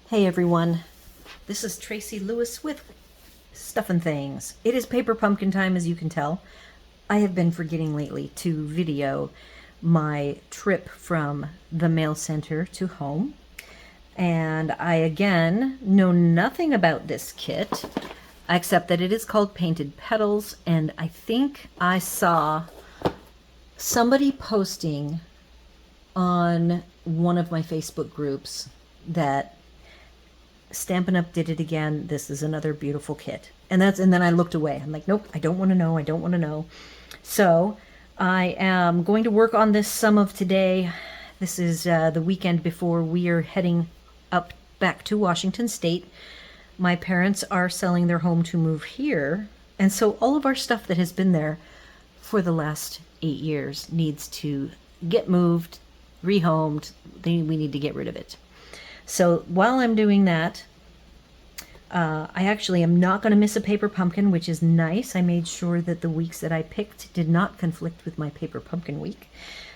Hey everyone, this is Tracy Lewis with Stuffin' Things. It is paper pumpkin time, as you can tell. I have been forgetting lately to video my trip from the mail center to home. And I again know nothing about this kit, except that it is called Painted Petals, and I think I saw somebody posting on one of my Facebook groups that Stampin' Up did it again. This is another beautiful kit. And then I looked away. I'm like, nope, I don't want to know. I don't want to know. So I am going to work on this some of today. This is the weekend before we are heading up back to Washington State. My parents are selling their home to move here. And so all of our stuff that has been there for the last 8 years needs to get moved, rehomed. We need to get rid of it. So while I'm doing that, I actually am not going to miss a paper pumpkin, which is nice. I made sure that the weeks that I picked did not conflict with my paper pumpkin week.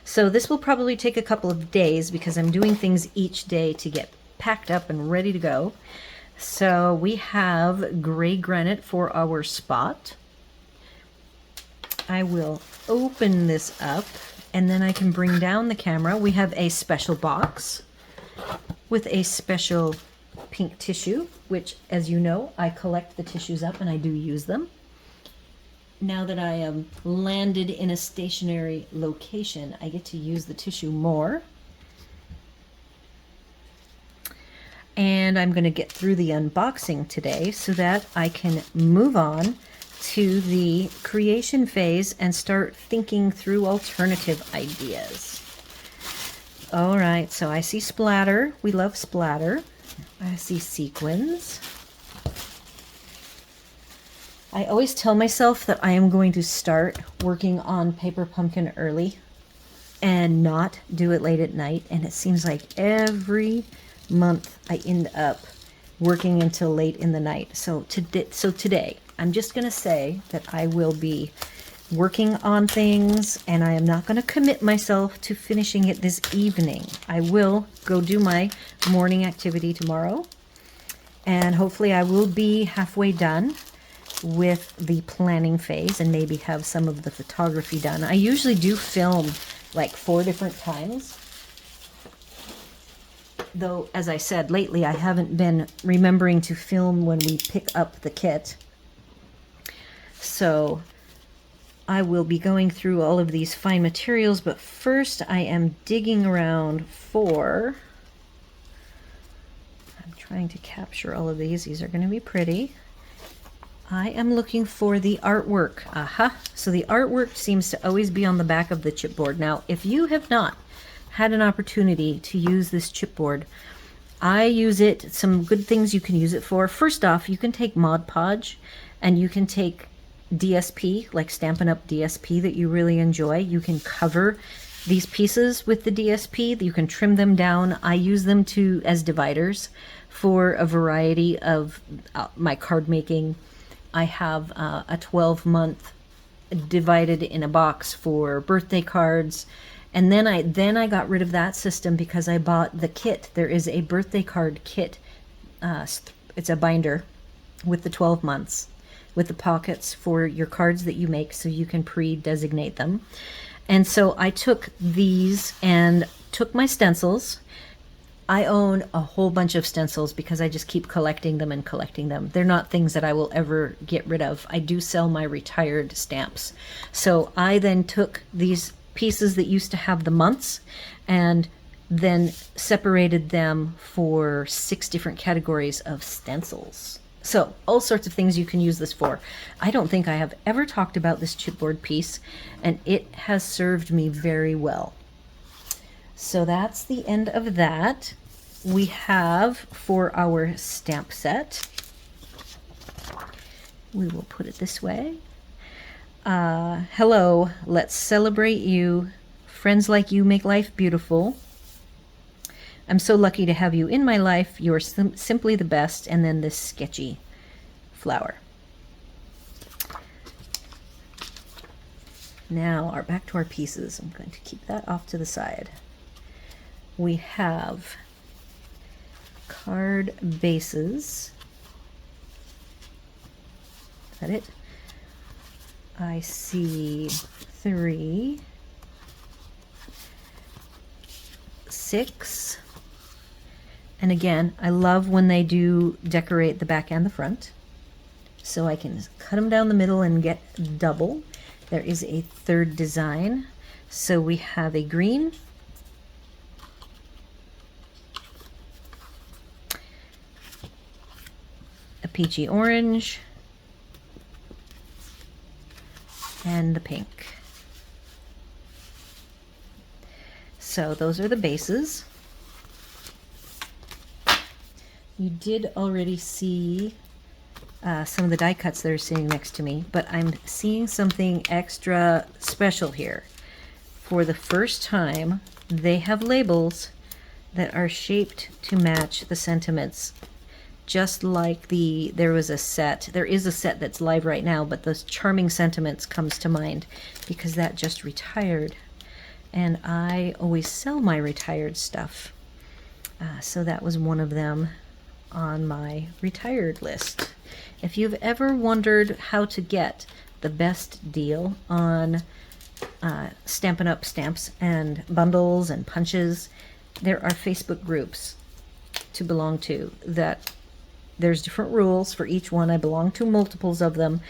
So this will probably take a couple of days because I'm doing things each day to get packed up and ready to go. So we have gray granite for our spot. I will open this up and then I can bring down the camera. We have a special box with a special pink tissue, which, as you know, I collect the tissues up and I do use them. Now that I am landed in a stationary location, I get to use the tissue more. And I'm going to get through the unboxing today so that I can move on to the creation phase and start thinking through alternative ideas. All right, so I see splatter. We love splatter. I see sequins. I always tell myself that I am going to start working on paper pumpkin early and not do it late at night. And it seems like every month I end up working until late in the night. So today, I'm just going to say that I will be working on things, and I am not going to commit myself to finishing it this evening. I will go do my morning activity tomorrow, and hopefully I will be halfway done with the planning phase and maybe have some of the photography done. I usually do film like 4 different times, though as I said lately I haven't been remembering to film when we pick up the kit. So I will be going through all of these fine materials, but first I am digging around for, I'm trying to capture all of these. These are going to be pretty. I am looking for the artwork. Aha! So the artwork seems to always be on the back of the chipboard. Now, if you have not had an opportunity to use this chipboard, I use it. Some good things you can use it for. First off, you can take Mod Podge and you can take DSP, like Stampin' Up DSP that you really enjoy. You can cover these pieces with the DSP. You can trim them down. I use them as dividers for a variety of my card making. I have a 12-month divided in a box for birthday cards. And then I got rid of that system because I bought the kit. There is a birthday card kit. It's a binder with the 12 months. With the pockets for your cards that you make so you can pre-designate them. And so I took these and took my stencils. I own a whole bunch of stencils because I just keep collecting them and collecting them. They're not things that I will ever get rid of. I do sell my retired stamps. So I then took these pieces that used to have the months and then separated them for 6 different categories of stencils. So, all sorts of things you can use this for. I don't think I have ever talked about this chipboard piece, and it has served me very well. So that's the end of that. We have for our stamp set, we will put it this way. Hello, let's celebrate you. Friends like you make life beautiful. I'm so lucky to have you in my life. You're simply the best. And then this sketchy flower. Now, back to our pieces. I'm going to keep that off to the side. We have card bases. Is that it? I see 3, 6, and again, I love when they do decorate the back and the front, so I can cut them down the middle and get double. There is a third design, so we have a green, a peachy orange, and the pink. So those are the bases. You did already see some of the die cuts that are sitting next to me, but I'm seeing something extra special here. For the first time, they have labels that are shaped to match the sentiments. Just like there is a set that's live right now, but those Charming Sentiments comes to mind because that just retired. And I always sell my retired stuff. So that was one of them on my retired list. If you've ever wondered how to get the best deal on Stampin' Up! Stamps and bundles and punches, there are Facebook groups to belong to that there's different rules for each one. I belong to multiples of them.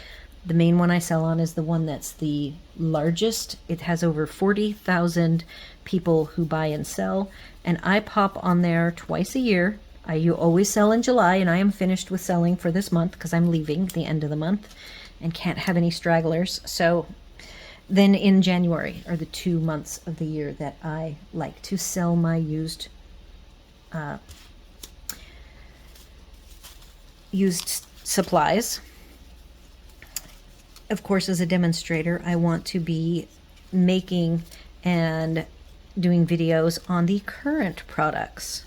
The main one I sell on is the one that's the largest. It has over 40,000 people who buy and sell, and I pop on there twice a year. You always sell in July, and I am finished with selling for this month because I'm leaving at the end of the month and can't have any stragglers. So then in January are the 2 months of the year that I like to sell my used supplies. Of course, as a demonstrator, I want to be making and doing videos on the current products.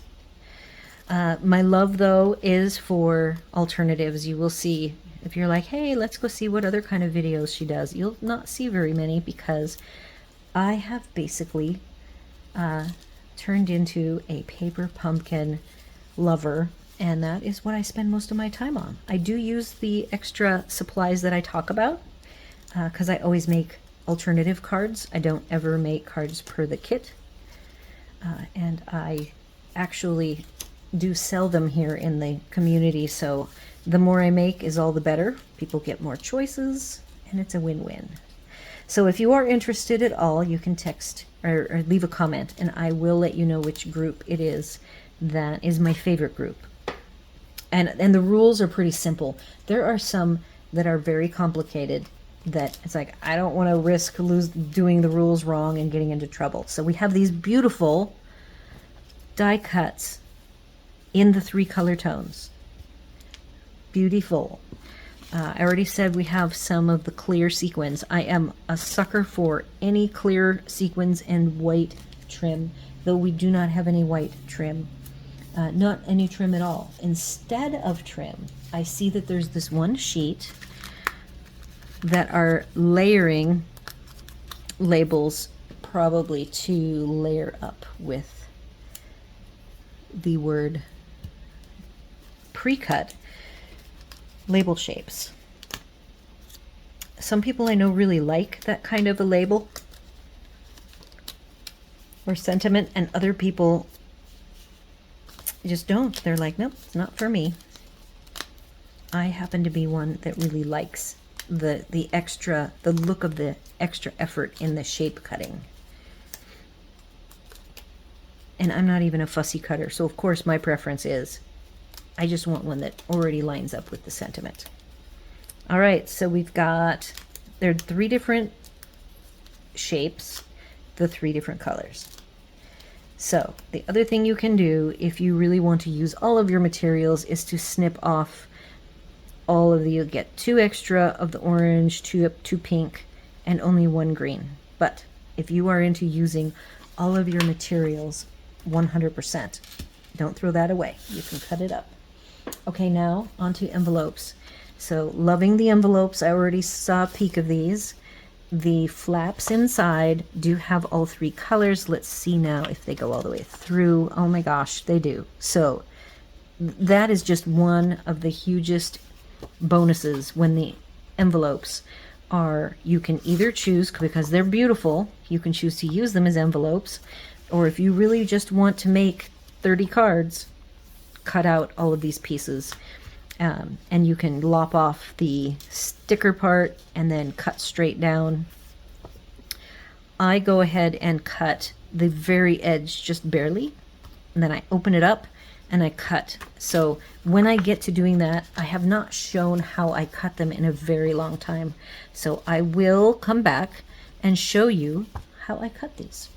My love, though, is for alternatives. You will see, if you're like, hey, let's go see what other kind of videos she does, you'll not see very many because I have basically turned into a paper pumpkin lover, and that is what I spend most of my time on. I do use the extra supplies that I talk about because I always make alternative cards. I don't ever make cards per the kit, and I actually do sell them here in the community, so the more I make is all the better. People get more choices, and it's a win-win. So if you are interested at all, you can text or leave a comment, and I will let you know which group it is that is my favorite group. And the rules are pretty simple. There are some that are very complicated that it's like, I don't want to risk doing the rules wrong and getting into trouble. So we have these beautiful die cuts in the 3 color tones. Beautiful. I already said we have some of the clear sequins. I am a sucker for any clear sequins and white trim, though we do not have any white trim. Not any trim at all. Instead of trim, I see that there's this one sheet that are layering labels, probably to layer up with the word pre-cut label shapes. Some people I know really like that kind of a label or sentiment, and other people just don't. They're like, nope, it's not for me. I happen to be one that really likes the look of the extra effort in the shape cutting. And I'm not even a fussy cutter, so of course my preference is I just want one that already lines up with the sentiment. All right, so there are 3 different shapes, the 3 different colors. So the other thing you can do if you really want to use all of your materials is to snip off all of you'll get 2 extra of the orange, 2 pink, and only 1 green. But if you are into using all of your materials 100%, don't throw that away. You can cut it up. Okay, now onto envelopes. So loving the envelopes. I already saw a peek of these. The flaps inside do have all 3 colors. Let's see now if they go all the way through. Oh my gosh, they do. So that is just one of the hugest bonuses when the envelopes are, you can either choose, because they're beautiful, you can choose to use them as envelopes, or if you really just want to make 30 cards, cut out all of these pieces, and you can lop off the sticker part and then cut straight down. I go ahead and cut the very edge just barely, and then I open it up and I cut. So when I get to doing that, I have not shown how I cut them in a very long time. So I will come back and show you how I cut these.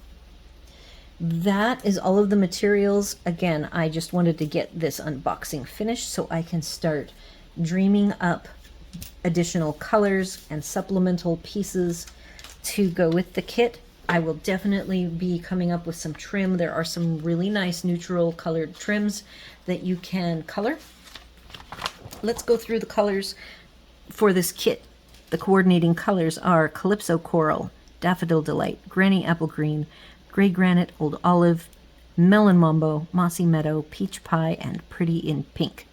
That is all of the materials. Again, I just wanted to get this unboxing finished so I can start dreaming up additional colors and supplemental pieces to go with the kit. I will definitely be coming up with some trim. There are some really nice neutral colored trims that you can color. Let's go through the colors for this kit. The coordinating colors are Calypso Coral, Daffodil Delight, Granny Apple Green, Gray Granite, Old Olive, Melon Mambo, Mossy Meadow, Peach Pie, and Pretty in Pink.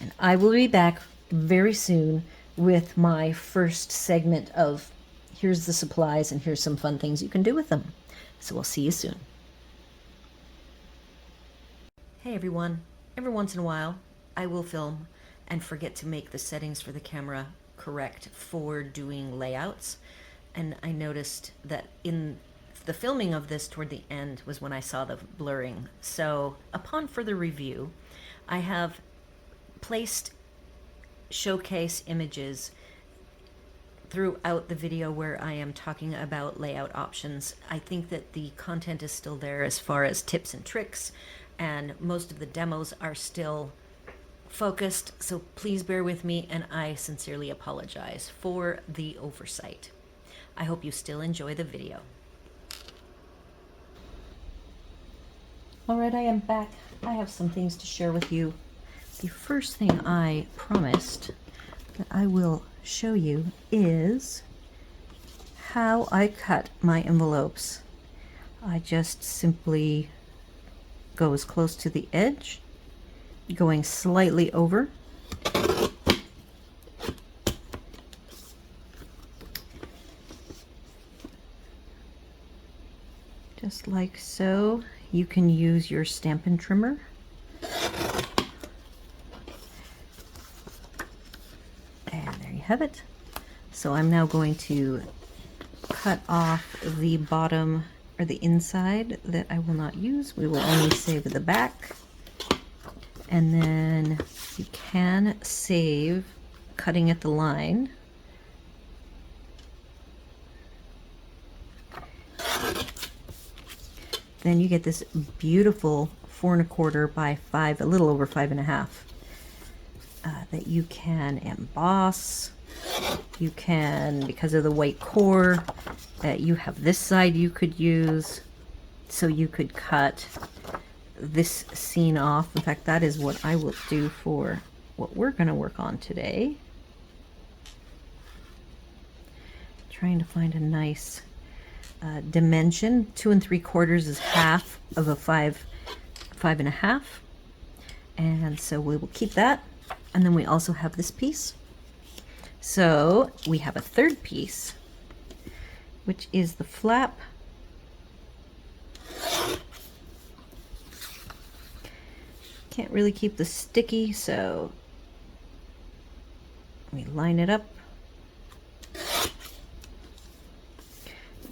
And I will be back very soon with my first segment of here's the supplies and here's some fun things you can do with them. So we'll see you soon. Hey everyone, every once in a while I will film and forget to make the settings for the camera correct for doing layouts. And I noticed that in the filming of this toward the end was when I saw the blurring. So upon further review, I have placed showcase images throughout the video where I am talking about layout options. I think that the content is still there as far as tips and tricks, and most of the demos are still focused, so please bear with me, and I sincerely apologize for the oversight. I hope you still enjoy the video. Alright, I am back. I have some things to share with you. The first thing I promised that I will show you is how I cut my envelopes. I just simply go as close to the edge, going slightly over, just like so. You can use your Stampin' trimmer. And there you have it. So I'm now going to cut off the bottom or the inside that I will not use. We will only save the back. And then you can save cutting at the line. Then you get this beautiful 4 1/4 by 5, a little over 5 1/2, that you can emboss. You can, because of the white core, you have this side you could use, so you could cut this scene off. In fact, that is what I will do for what we're going to work on today. Trying to find a nice dimension. 2 3/4 is half of a 5 1/2, and so we will keep that. And then we also have this piece. So we have a third piece, which is the flap. Can't really keep this sticky, so we line it up.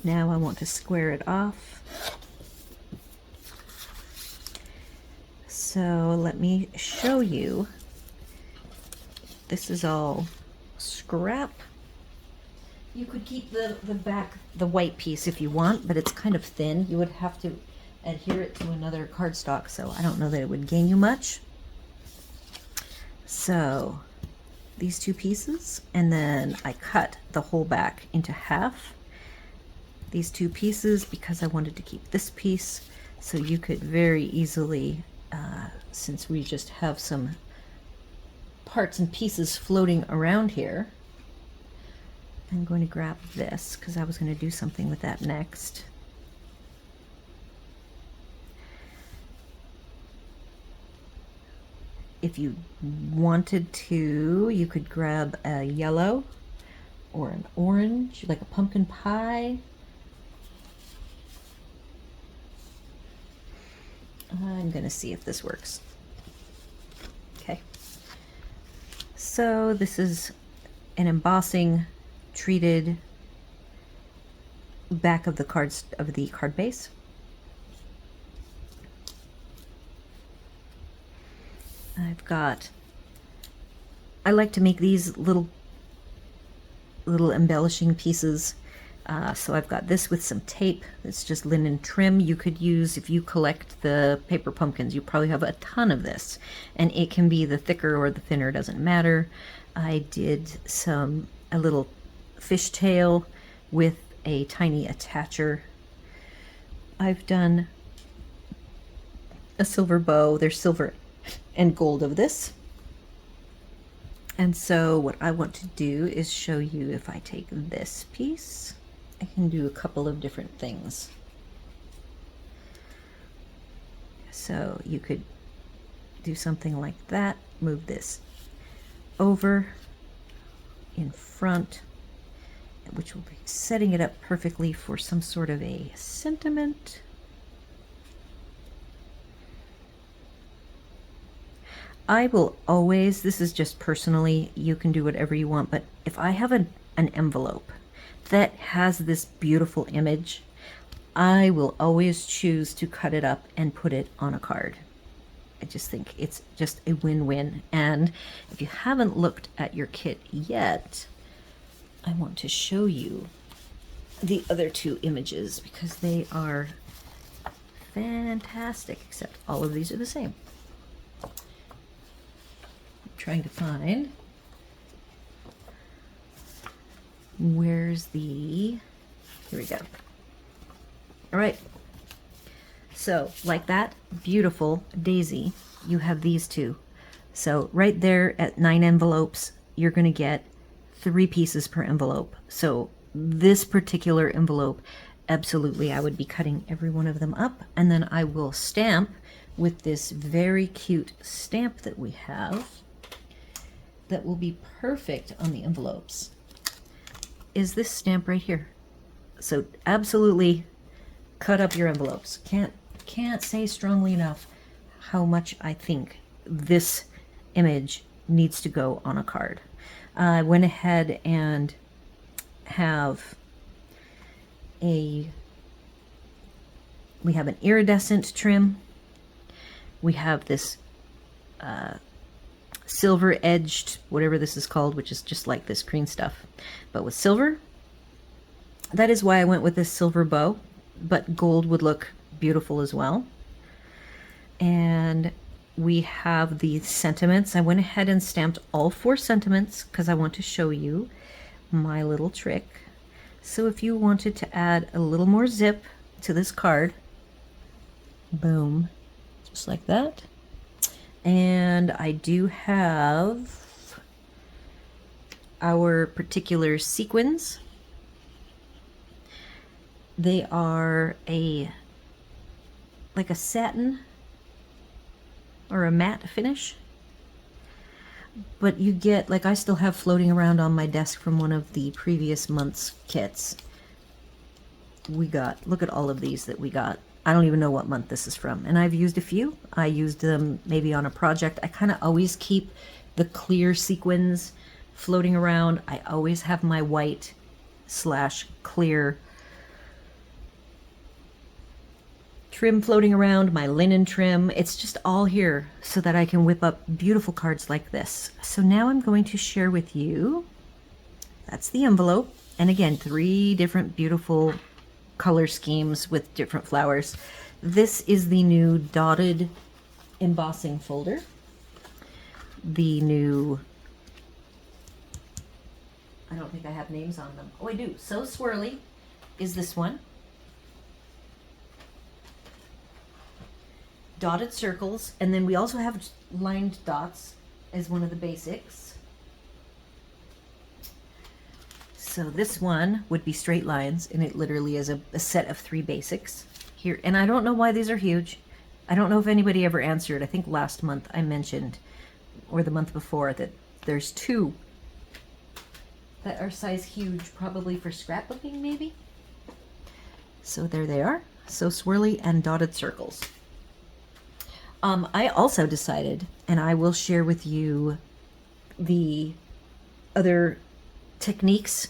Now I want to square it off. So let me show you. This is all scrap. You could keep the back, the white piece if you want, but it's kind of thin. You would have to adhere it to another cardstock, so I don't know that it would gain you much. So these two pieces, and then I cut the whole back into half. These two pieces because I wanted to keep this piece, so you could very easily, since we just have some parts and pieces floating around here, I'm going to grab this because I was going to do something with that next. if you wanted to, you could grab a yellow or an orange, like a pumpkin pie. I'm gonna see if this works. Okay. So this is an embossing treated back of the cards of the card base. I like to make these little embellishing pieces. So I've got this with some tape. It's just linen trim. You could use, if you collect the paper pumpkins, you probably have a ton of this. And it can be the thicker or the thinner, doesn't matter. I did a little fishtail with a tiny attacher. I've done a silver bow. There's silver and gold of this. And so what I want to do is show you, if I take this piece, I can do a couple of different things. So you could do something like that, move this over in front, which will be setting it up perfectly for some sort of a sentiment. I will always, this is just personally, you can do whatever you want, but if I have an envelope that has this beautiful image, I will always choose to cut it up and put it on a card. I just think it's just a win-win. And if you haven't looked at your kit yet, I want to show you the other two images because they are fantastic, except all of these are the same. Trying to find where's the, here we go. All right, so like that beautiful daisy, you have these two. So right there at 9 envelopes, you're going to get 3 pieces per envelope. So this particular envelope, absolutely, I would be cutting every one of them up, and then I will stamp with this very cute stamp that we have that will be perfect on the envelopes, is this stamp right here. So absolutely cut up your envelopes. Can't say strongly enough how much I think this image needs to go on a card. I went ahead and have we have an iridescent trim. We have this silver edged, whatever this is called, which is just like this green stuff, but with silver. That is why I went with this silver bow, but gold would look beautiful as well. And we have the sentiments. I went ahead and stamped all 4 sentiments because I want to show you my little trick. So if you wanted to add a little more zip to this card, boom, just like that. And I do have our particular sequins. They are like a satin or a matte finish, but you get, like I still have floating around on my desk from one of the previous month's kits. We got, look at all of these that we got. I don't even know what month this is from, and I've used a few. I used them maybe on a project. I kind of always keep the clear sequins floating around. I always have my white / clear trim floating around, my linen trim. It's just all here so that I can whip up beautiful cards like this. So now I'm going to share with you, that's the envelope. And again, 3 different beautiful color schemes with different flowers. This is the new dotted embossing folder. The new, I don't think I have names on them. Oh, I do. So Swirly is this one. Dotted circles, and then we also have lined dots as one of the basics. So this one would be straight lines, and it literally is a set of 3 basics here. And I don't know why these are huge. I don't know if anybody ever answered. I think last month I mentioned or the month before that there's 2 that are size huge, probably for scrapbooking maybe. So there they are, so swirly and dotted circles. I also decided, and I will share with you the other techniques.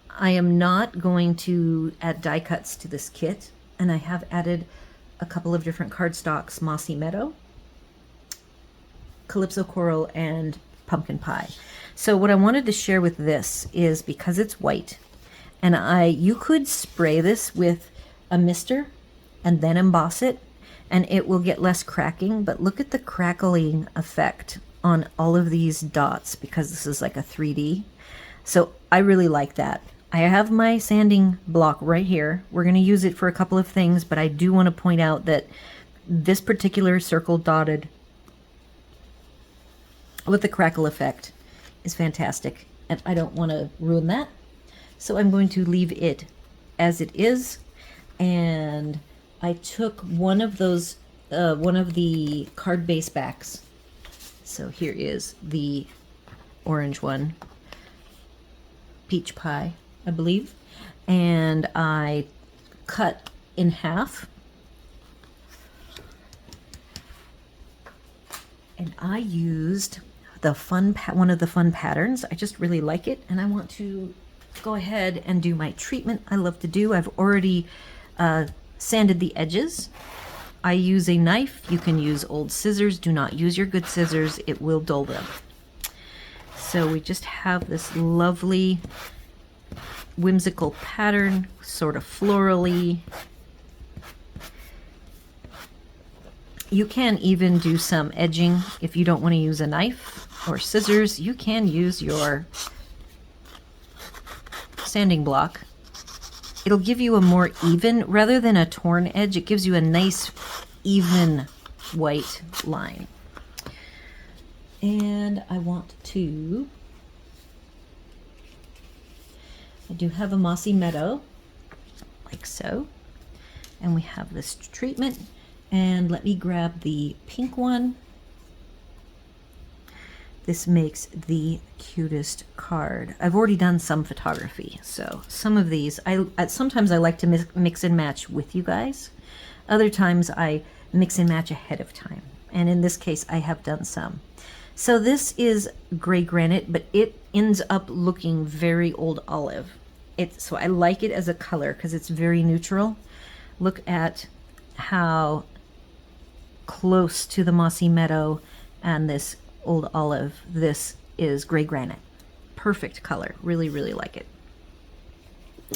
I am not going to add die cuts to this kit, and I have added a couple of different cardstocks, Mossy Meadow, Calypso Coral, and Pumpkin Pie. So what I wanted to share with this is, because it's white, and you could spray this with a mister and then emboss it, and it will get less cracking, but look at the crackling effect on all of these dots, because this is like a 3D. So I really like that. I have my sanding block right here. We're going to use it for a couple of things, but I do want to point out that this particular circle dotted with the crackle effect is fantastic, and I don't want to ruin that. So I'm going to leave it as it is, and I took one of those, one of the card base backs. So here is the orange one, Peach Pie, I believe, and I cut in half, and I used the one of the fun patterns. I just really like it, and I want to go ahead and do my treatment I love to do. I've already sanded the edges. I use a knife. You can use old scissors. Do not use your good scissors. It will dull them. So we just have this lovely whimsical pattern, sort of florally. You can even do some edging if you don't want to use a knife or scissors. You can use your sanding block. It'll give you a more even, rather than a torn edge, it gives you a nice even white line. And I do have a Mossy Meadow, like so. And we have this treatment. And let me grab the pink one. This makes the cutest card. I've already done some photography, so some of these, sometimes I like to mix and match with you guys. Other times I mix and match ahead of time. And in this case, I have done some. So this is gray granite, but it ends up looking very old olive. So I like it as a color because it's very neutral. Look at how close to the Mossy Meadow and this old olive this is gray granite. Perfect color. Really, really like it.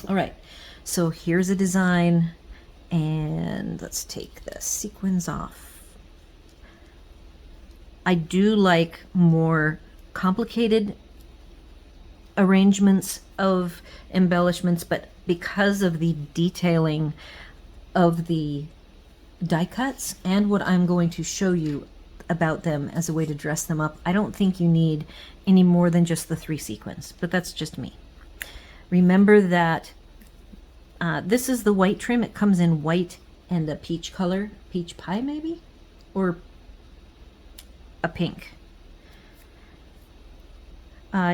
All right, so here's a design, and let's take the sequins off. I do like more complicated arrangements of embellishments, but because of the detailing of the die cuts and what I'm going to show you about them as a way to dress them up, I don't think you need any more than just the 3 sequins, but that's just me. Remember that this is the white trim. It comes in white and a peach color, peach pie maybe, or a pink.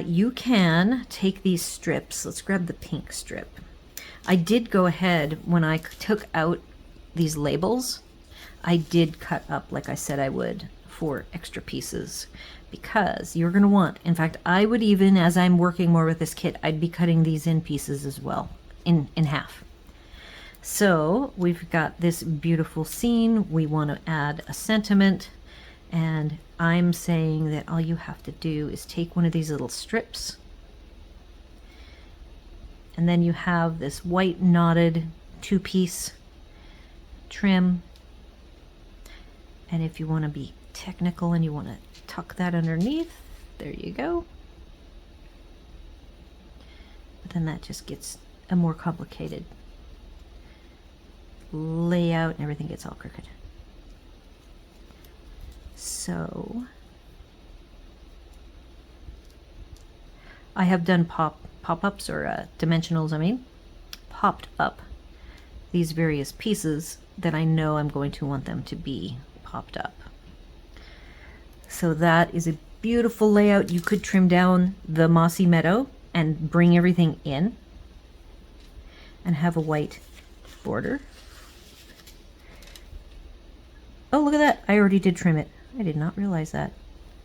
You can take these strips. Let's grab the pink strip. I did go ahead, when I took out these labels, I did cut up like I said I would for extra pieces, because you're going to want, in fact, I would even, as I'm working more with this kit, I'd be cutting these in pieces as well, in half. So we've got this beautiful scene. We want to add a sentiment, and I'm saying that all you have to do is take one of these little strips, and then you have this white knotted 2-piece trim. And if you want to be technical and you want to tuck that underneath, there you go. But then that just gets a more complicated layout and everything gets all crooked. So I have done pop-ups or dimensionals, popped up these various pieces that I know I'm going to want them to be popped up. So that is a beautiful layout. You could trim down the mossy meadow and bring everything in and have a white border. Oh, look at that. I already did trim it. I did not realize that.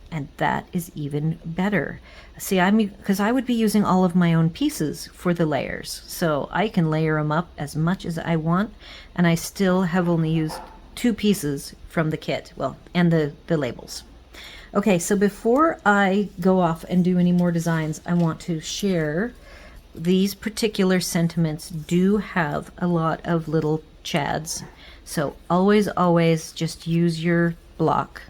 And that is even better. See, because I would be using all of my own pieces for the layers. So I can layer them up as much as I want, and I still have only used 2 pieces from the kit. Well, and the labels. Okay, so before I go off and do any more designs, I want to share these particular sentiments do have a lot of little chads. So always, always just use your block.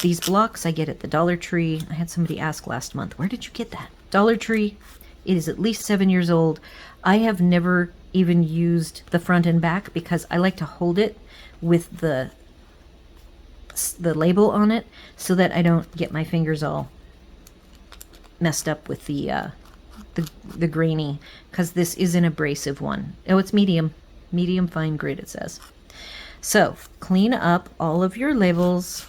These blocks I get at the Dollar Tree. I had somebody ask last month, where did you get that? Dollar Tree. It is at least 7 years old. I have never even used the front and back because I like to hold it with the label on it so that I don't get my fingers all messed up with the grainy, because this is an abrasive one. Oh, it's medium fine grit, it says. So clean up all of your labels,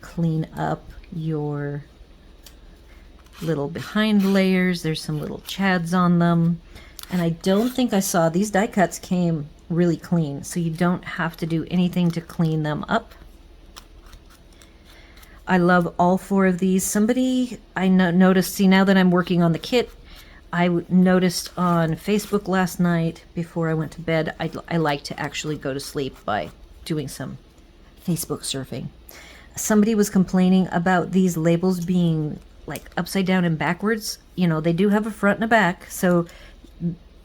clean up your little behind layers. There's some little chads on them, and I don't think I saw these die cuts came really clean, so you don't have to do anything to clean them up. I love all 4 of these. Somebody I noticed, see, now that I'm working on the kit, I noticed on Facebook last night before I went to bed, I like to actually go to sleep by doing some Facebook surfing. Somebody was complaining about these labels being like upside down and backwards. You know, they do have a front and a back, so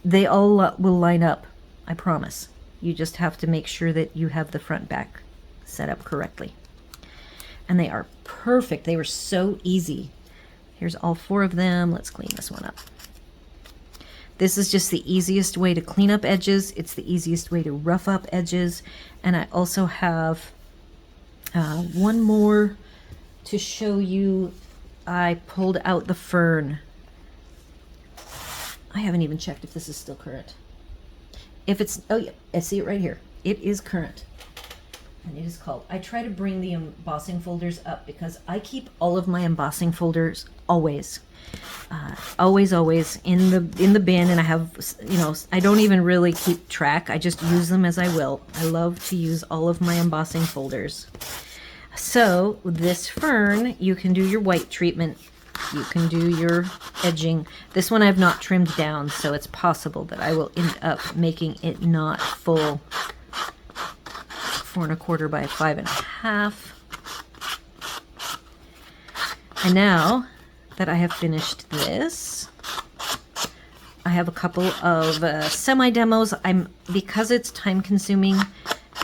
they all will line up, I promise. You just have to make sure that you have the front back set up correctly. And they are perfect. They were so easy. Here's all 4 of them. Let's clean this one up. This is just the easiest way to clean up edges. It's the easiest way to rough up edges. And I also have one more to show you. I pulled out the fern. I haven't even checked if this is still current. If it's, oh yeah, I see it right here. It is current. And it is called, I try to bring the embossing folders up because I keep all of my embossing folders always in the bin, and I have, you know, I don't even really keep track. I just use them as I will. I love to use all of my embossing folders. So this fern, you can do your white treatment. You can do your edging. This one I've not trimmed down, so it's possible that I will end up making it not full 4 1/4 by 5 1/2. And now that I have finished this, I have a couple of semi-demos. Because it's time consuming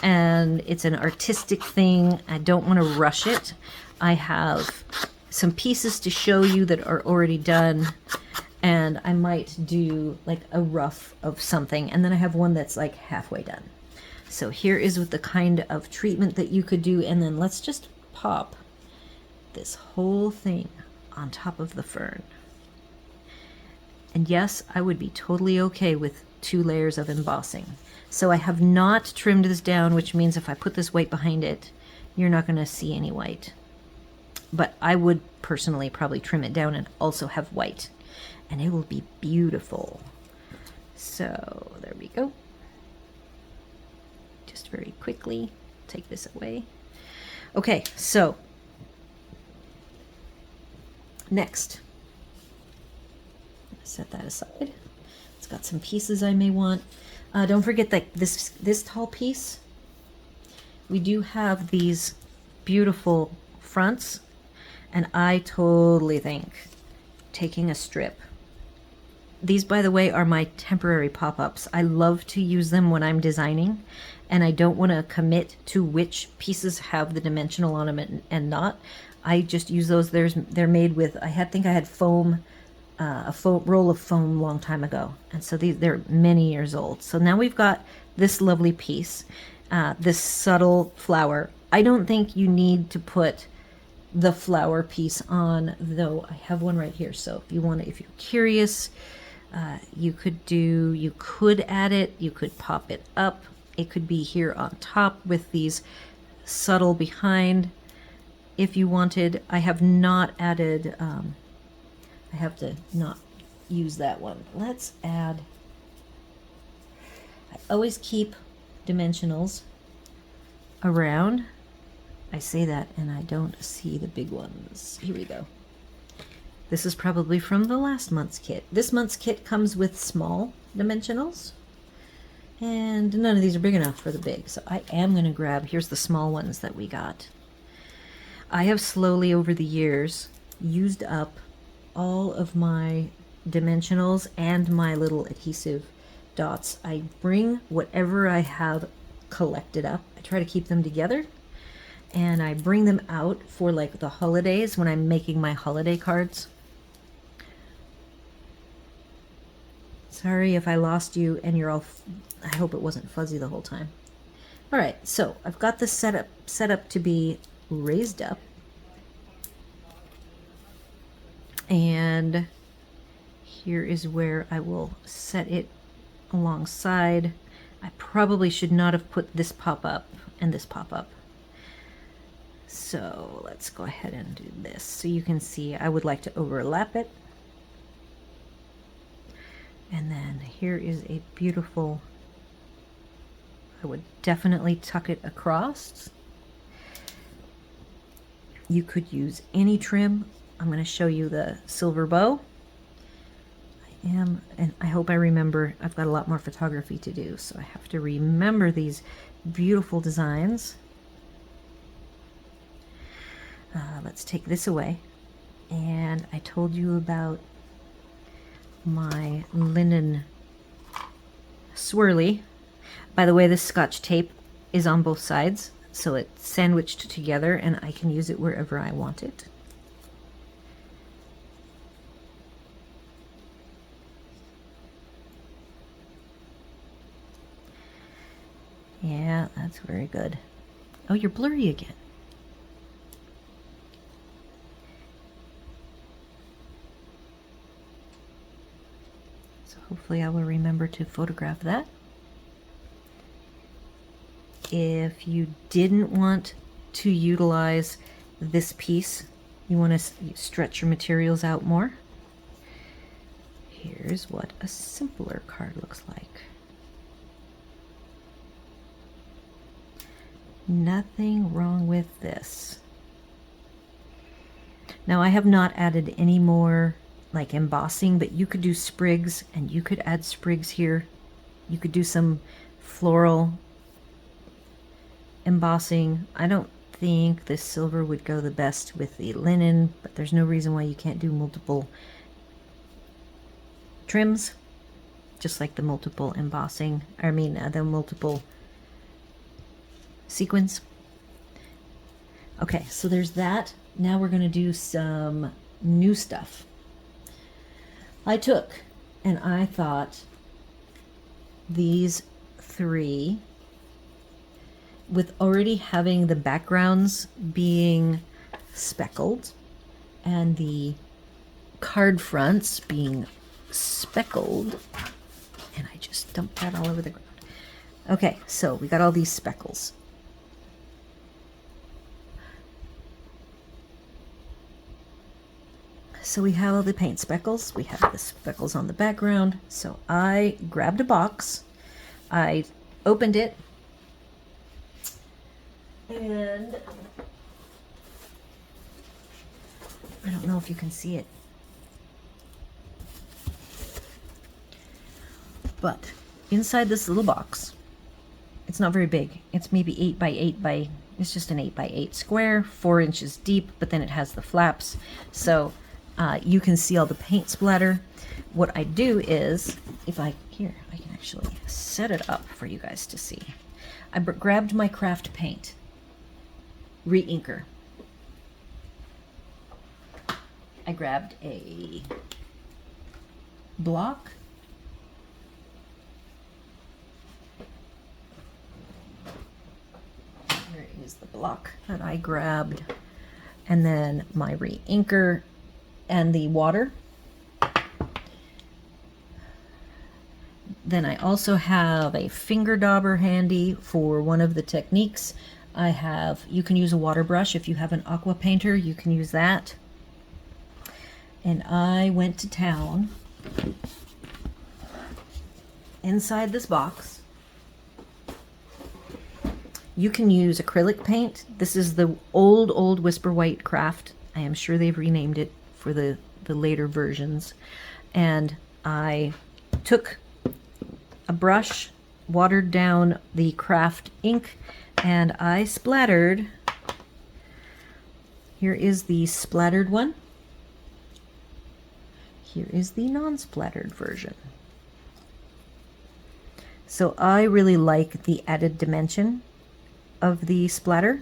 and it's an artistic thing, I don't want to rush it. I have some pieces to show you that are already done, and I might do like a rough of something, and then I have one that's like halfway done. So here is with the kind of treatment that you could do, and then let's just pop this whole thing on top of the fern. And yes, I would be totally okay with 2 layers of embossing. So I have not trimmed this down, which means if I put this white behind it, you're not going to see any white. But I would personally probably trim it down and also have white, and it will be beautiful. So there we go. Just very quickly take this away. Okay, so next, set that aside. It's got some pieces I may want. Don't forget that this tall piece, we do have these beautiful fronts, and I totally think taking a strip. These, by the way, are my temporary pop-ups. I love to use them when I'm designing, and I don't want to commit to which pieces have the dimensional on them and not. I just use those. They're made with, I think I had foam, a roll of foam long time ago, and so they're many years old. So now we've got this lovely piece, this subtle flower. I don't think you need to put the flower piece on, though I have one right here. So if you want to, if you're curious, you could add it, you could pop it up. It could be here on top with these subtle behind. if you wanted, I have not added, I have to not use that one. Let's add, I always keep dimensionals around. I say that and I don't see the big ones. Here we go. This is probably from the last month's kit. This month's kit comes with small dimensionals, and none of these are big enough for the big. So I am going to grab, here's the small ones that we got. I have slowly over the years used up all of my dimensionals and my little adhesive dots. I bring whatever I have collected up. I try to keep them together, and I bring them out for like the holidays when I'm making my holiday cards. Sorry if I lost you and you're all, I hope it wasn't fuzzy the whole time. All right, so I've got this set up to be raised up. And here is where I will set it alongside. I probably should not have put this pop up and this pop up. So let's go ahead and do this. So you can see I would like to overlap it. And then here is a beautiful, I would definitely tuck it across. You could use any trim. I'm going to show you the silver bow. And I hope I remember, I've got a lot more photography to do, so I have to remember these beautiful designs. Let's take this away. And I told you about my linen swirly. By the way, this Scotch tape is on both sides, so it's sandwiched together and I can use it wherever I want it. Yeah, that's very good. Oh, you're blurry again. So hopefully I will remember to photograph that. If you didn't want to utilize this piece, you want to stretch your materials out more, here's what a simpler card looks like. Nothing wrong with this. Now I have not added any more like embossing, but you could do sprigs, and you could add sprigs here. You could do some floral embossing. I don't think this silver would go the best with the linen, but there's no reason why you can't do multiple trims, just like the multiple embossing, the multiple sequins. Okay, so there's that. Now we're going to do some new stuff. I took and I thought these three, with already having the backgrounds being speckled and the card fronts being speckled, and I just dumped that all over the ground. Okay, so we got all these speckles. So we have all the paint speckles, we have the speckles on the background. So I grabbed a box, I opened it, and I don't know if you can see it, but inside this little box, it's not very big. It's maybe 8 by 8 by, it's just an 8 by 8 square, 4 inches deep, but then it has the flaps. So you can see all the paint splatter. What I do is, I can actually set it up for you guys to see. I grabbed my craft paint, re-inker. I grabbed a block. Here is the block that I grabbed, and then my re-inker and the water. Then I also have a finger dauber handy for one of the techniques. You can use a water brush. If you have an aqua painter, you can use that. And I went to town inside this box. You can use acrylic paint. This is the old Whisper White craft. I am sure they've renamed it for the later versions. And I took a brush, watered down the craft ink, and I splattered. Here is the splattered one. Here is the non-splattered version. So I really like the added dimension of the splatter,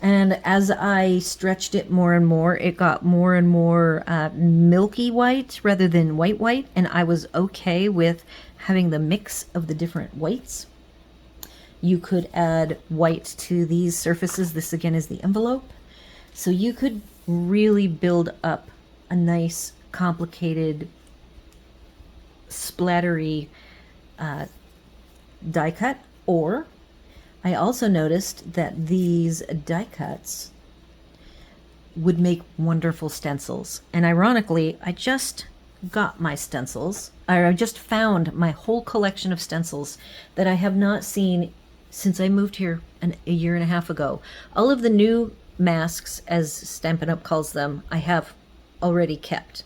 and as I stretched it more and more, it got more and more milky white rather than white, and I was okay with having the mix of the different whites. You could add white to these surfaces. This again is the envelope, so you could really build up a nice complicated splattery die cut. Or I also noticed that these die cuts would make wonderful stencils. And ironically, I just got my stencils, or I just found my whole collection of stencils that I have not seen since I moved here a year and a half ago. All of the new masks, as Stampin' Up calls them, I have already kept.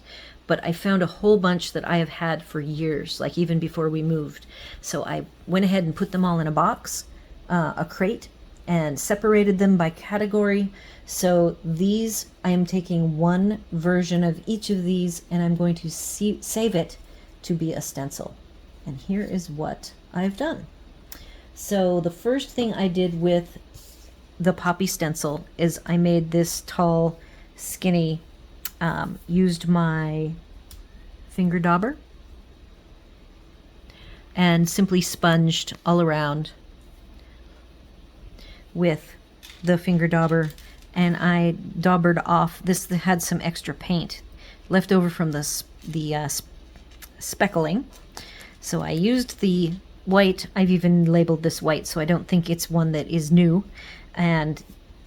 But I found a whole bunch that I have had for years, like even before we moved. So I went ahead and put them all in a box, a crate, and separated them by category. So these, I am taking one version of each of these, and I'm going to save it to be a stencil. And here is what I've done. So the first thing I did with the poppy stencil is I made this tall, skinny, used my finger dauber and simply sponged all around with the finger dauber, and I daubered off. This had some extra paint left over from the speckling, so I used the white. I've even labeled this white, so I don't think it's one that is new, and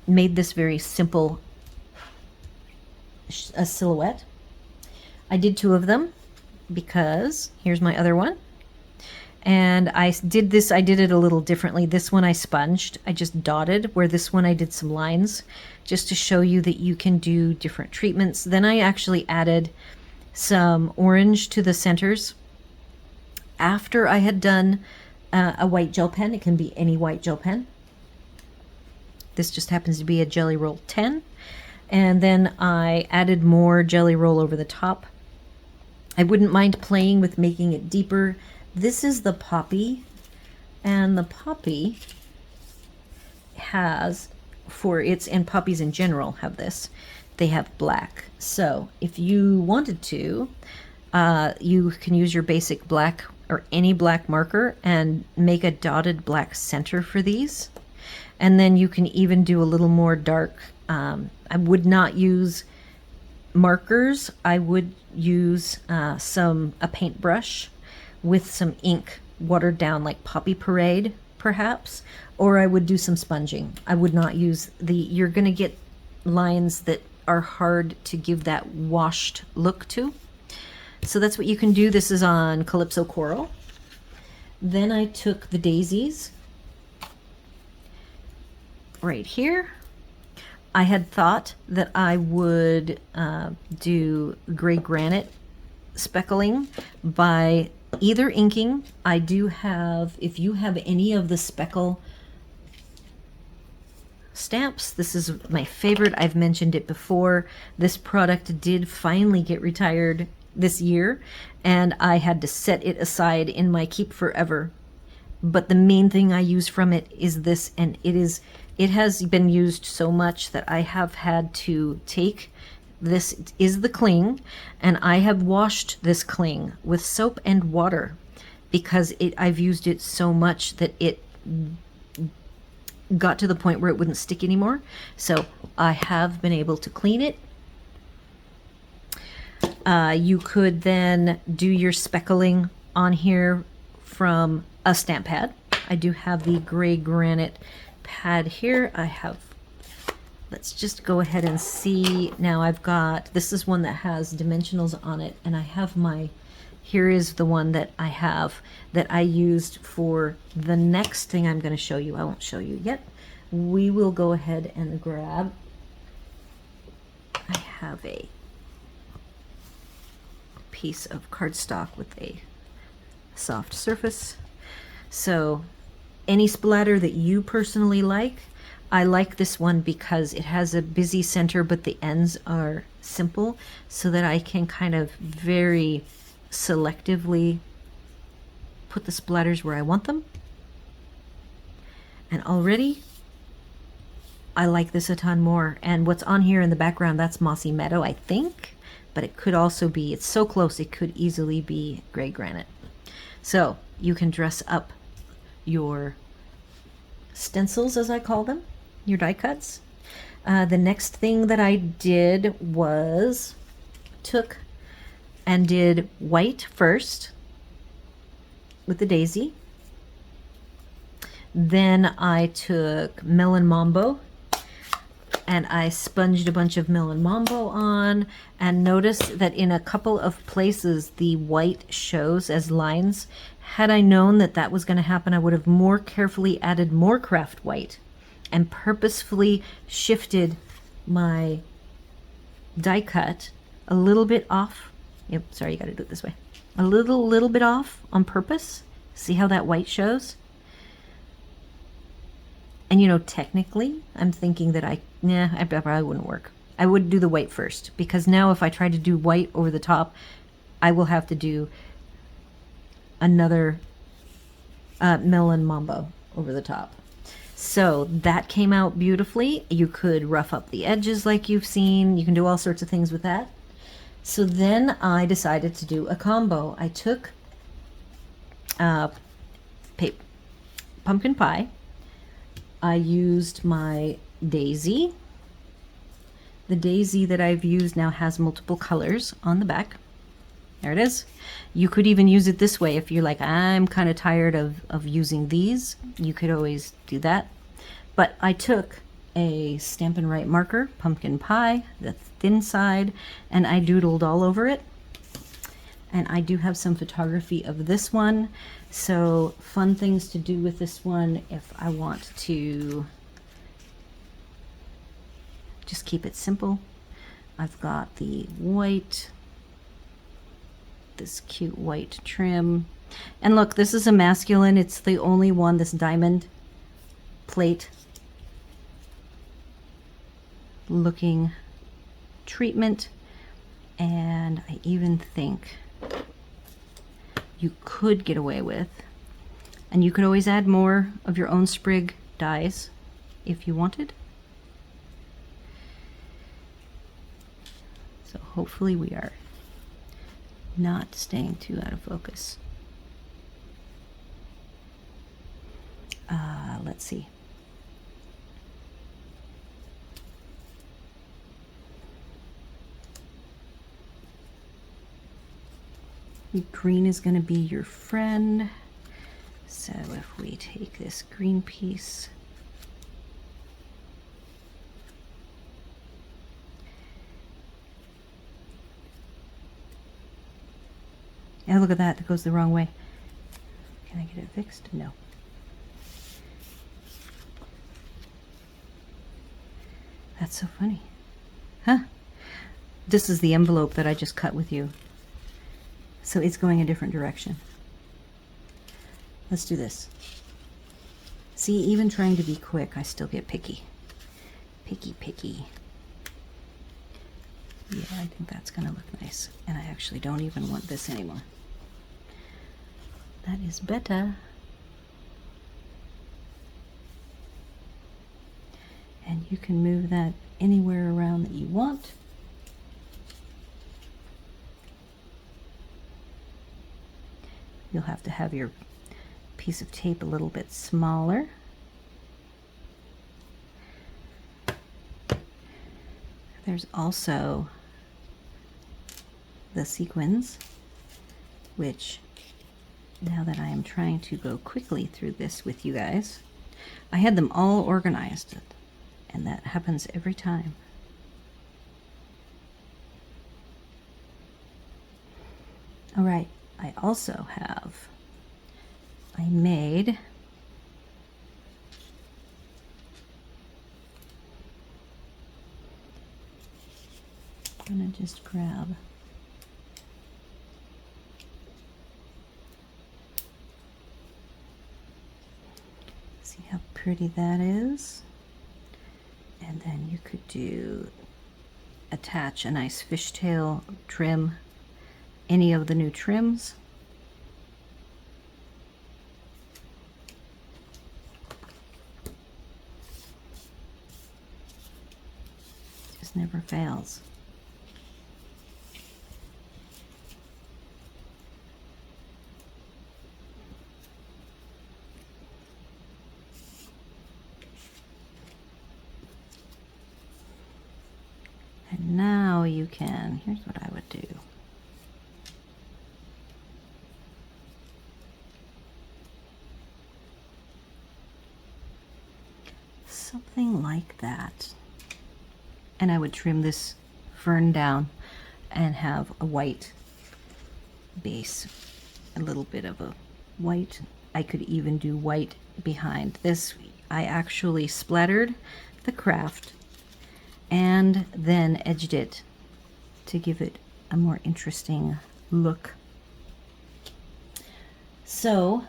made this very simple a silhouette. I did two of them because here's my other one, and I did it a little differently. This one I sponged, I just dotted, where this one I did some lines just to show you that you can do different treatments. Then I actually added some orange to the centers after I had done a white gel pen. It can be any white gel pen. This just happens to be a Jelly Roll 10. And then I added more Jelly Roll over the top. I wouldn't mind playing with making it deeper. This is the poppy, and the poppy has, and poppies in general have this, they have black. So if you wanted to, you can use your basic black or any black marker and make a dotted black center for these. And then you can even do a little more dark. I would not use markers. I would use a paintbrush with some ink watered down, like Poppy Parade perhaps, or I would do some sponging. I would not use you're going to get lines that are hard to give that washed look to. So that's what you can do. This is on Calypso Coral. Then I took the daisies right here. I had thought that I would do gray granite speckling by either inking. I do have, if you have any of the speckle stamps, this is my favorite. I've mentioned it before. This product did finally get retired this year, and I had to set it aside in my keep forever. But the main thing I use from it is this, and it has been used so much that I have had to take, this is the cling, and I have washed this cling with soap and water because I've used it so much that it got to the point where it wouldn't stick anymore. So I have been able to clean it. You could then do your speckling on here from a stamp pad. I do have the gray granite pad here. I have, let's just go ahead and see. Now I've got, this is one that has dimensionals on it, and I have my, here is the one that I have that I used for the next thing I'm going to show you. I won't show you yet. We will go ahead and grab, I have a piece of cardstock with a soft surface. So any splatter that you personally like. I like this one because it has a busy center, but the ends are simple, so that I can kind of very selectively put the splatters where I want them. And already I like this a ton more. And what's on here in the background, that's Mossy Meadow, I think, but it could also be, it's so close, it could easily be gray granite. So you can dress up your stencils, as I call them, your die cuts. The next thing that I did was took and did white first with the daisy. Then I took Melon Mambo and I sponged a bunch of Melon Mambo on, and notice that in a couple of places the white shows as lines. Had I known that that was going to happen, I would have more carefully added more craft white and purposefully shifted my die cut a little bit off. Yep, sorry, you got to do it this way. A little bit off on purpose. See how that white shows? And you know, technically, I'm thinking that I probably wouldn't work. I would do the white first, because now if I try to do white over the top, I will have to do another Melon Mambo over the top. So that came out beautifully. You could rough up the edges like you've seen. You can do all sorts of things with that. So then I decided to do a combo. I took pumpkin pie. I used my daisy. The daisy that I've used now has multiple colors on the back. There it is. You could even use it this way if you're like, I'm kind of tired of using these. You could always do that. But I took a Stampin' Up marker, pumpkin pie, the thin side, and I doodled all over it. And I do have some photography of this one. So fun things to do with this one if I want to just keep it simple. I've got the white, this cute white trim. And look, this is a masculine. It's the only one, this diamond plate looking treatment. And I even think you could get away with, and you could always add more of your own sprig dies if you wanted. So hopefully we are not staying too out of focus. Let's see. Green is going to be your friend. So if we take this green piece, yeah, look at that, that goes the wrong way. Can I get it fixed? No. That's so funny. Huh? This is the envelope that I just cut with you. So it's going a different direction. Let's do this. See, even trying to be quick, I still get picky. Picky. Yeah, I think that's gonna look nice. And I actually don't even want this anymore. That is better. And you can move that anywhere around that you want. You'll have to have your piece of tape a little bit smaller. There's also the sequins, which now that I am trying to go quickly through this with you guys, I had them all organized, and that happens every time. All right, I also have, I made I'm gonna just grab see how pretty that is. And then you could attach a nice fishtail trim, any of the new trims. Just never fails. And now you can, here's what I would do. Something like that. And I would trim this fern down and have a white base, a little bit of a white. I could even do white behind this. I actually splattered the craft and then edged it to give it a more interesting look. So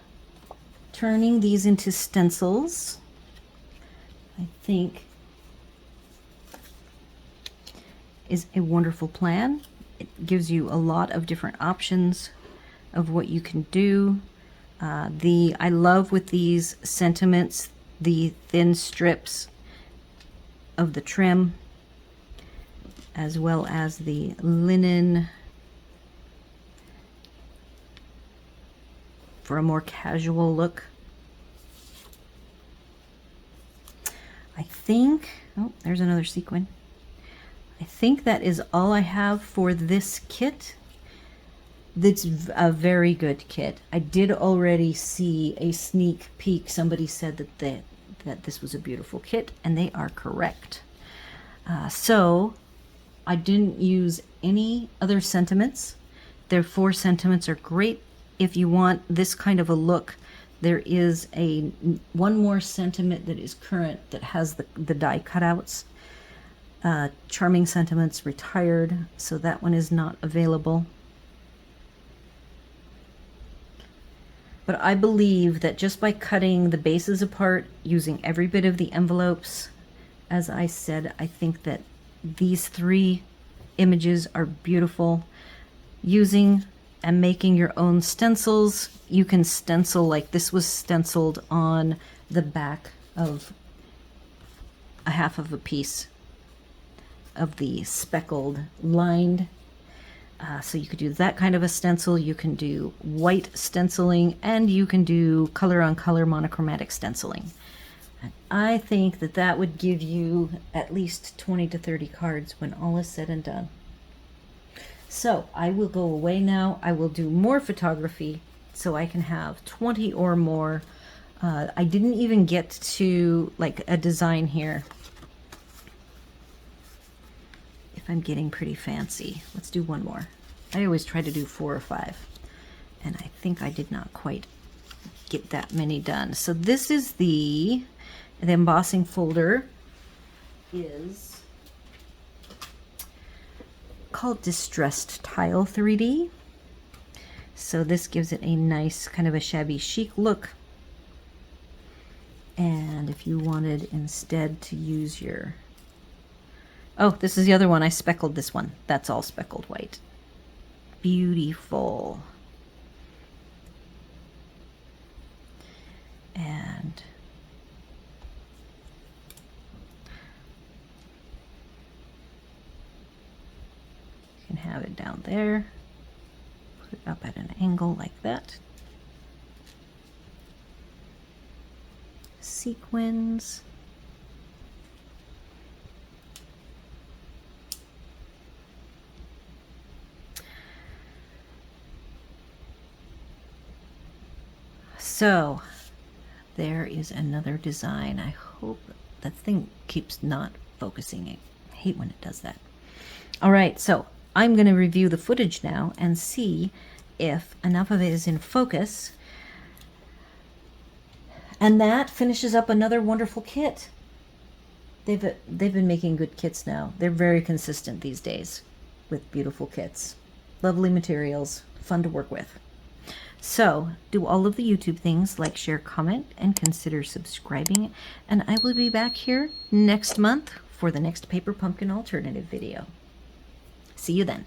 turning these into stencils, I think, is a wonderful plan. It gives you a lot of different options of what you can do. I love with these sentiments, the thin strips of the trim, as well as the linen for a more casual look. I think, oh, there's another sequin. I think that is all I have for this kit. That's a very good kit. I did already see a sneak peek. Somebody said that this was a beautiful kit, and they are correct. So I didn't use any other sentiments. Their 4 sentiments are great if you want this kind of a look. There is one more sentiment that is current that has the die cutouts. Charming Sentiments retired, so that one is not available. But I believe that just by cutting the bases apart, using every bit of the envelopes, as I said, I think that these 3 images are beautiful. Using and making your own stencils, you can stencil like this was stenciled on the back of a half of a piece of the speckled lined. So you could do that kind of a stencil. You can do white stenciling, and you can do color on color monochromatic stenciling. And I think that that would give you at least 20 to 30 cards when all is said and done. So I will go away now. I will do more photography so I can have 20 or more. I didn't even get to like a design here. I'm getting pretty fancy. Let's do one more. I always try to do 4 or 5, and I think I did not quite get that many done. So this is the embossing folder is called Distressed Tile 3D. So this gives it a nice kind of a shabby chic look. And if you wanted instead to use your oh, this is the other one. I speckled this one. That's all speckled white. Beautiful. And you can have it down there. Put it up at an angle like that. Sequins. So there is another design. I hope that thing keeps not focusing. I hate when it does that. All right, so I'm going to review the footage now and see if enough of it is in focus. And that finishes up another wonderful kit. They've been making good kits now. They're very consistent these days with beautiful kits. Lovely materials, fun to work with. So do all of the YouTube things, like, share, comment, and consider subscribing. And I will be back here next month for the next Paper Pumpkin Alternative video. See you then.